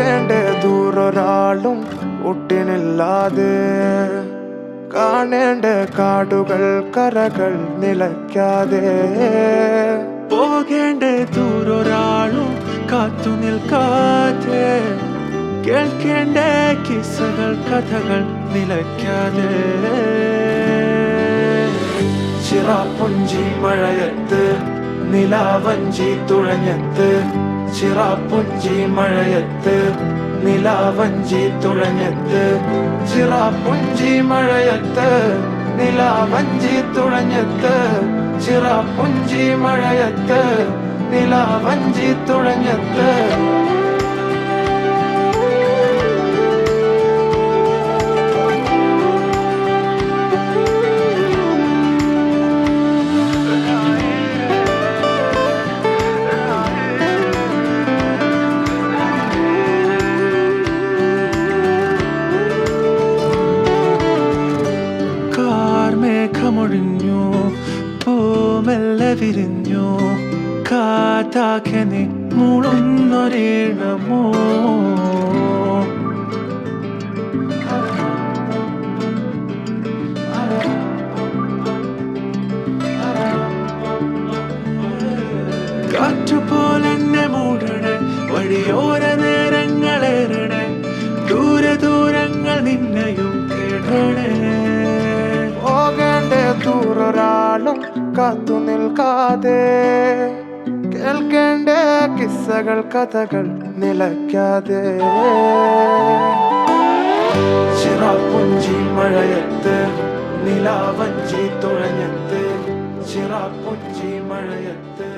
പോകേണ്ട ദൂരൊരാളും ഒട്ടിനില്ലാതെ കാണേണ്ട കാടുകൾ കരകൾ നിലയ്ക്കാതെ പോകേണ്ട ദൂരൊരാളും കാത്തു നിൽക്കാതെ കേൾക്കേണ്ട കിസ്സകൾ കഥകൾ നിലയ്ക്കാതെ ചിറാപ്പുഞ്ചി മഴയത്ത് നിലാവഞ്ചി തുഴഞ്ഞത്ത് ചിറാപ്പുഞ്ചി മഴയത്ത് നിലാവഞ്ചി തുഴഞ്ഞത്ത് ചിറാപ്പുഞ്ചി മഴയത്ത് നിലാവഞ്ചി തുഴഞ്ഞത്ത് ചിറാപ്പുഞ്ചി മഴയത്ത് നിലാവഞ്ചി തുഴഞ്ഞത്ത് മേഘമൊഴിഞ്ഞു പൂമെല്ലെ വിരിഞ്ഞു കാറ്റാകെ നീ മൂളുന്നൊരീണമോ കാറ്റുപോലെന്നെ മൂടണേ വഴിയോര നേരങ്ങളേറണേ ദൂരെ ദൂരങ്ങൾ നിന്നെയും കേടണേ പോകേണ്ട ദൂരൊരാളും കാത്തു നിൽക്കാതെ കേൾക്കേണ്ട കിസ്സകൾ കഥകൾ നിലയ്ക്കാതെ ചിറാപ്പുഞ്ചി മഴയത്ത് നിലാവഞ്ചി തുഴഞ്ഞത്ത് ചിറാപ്പുഞ്ചി മഴയത്ത്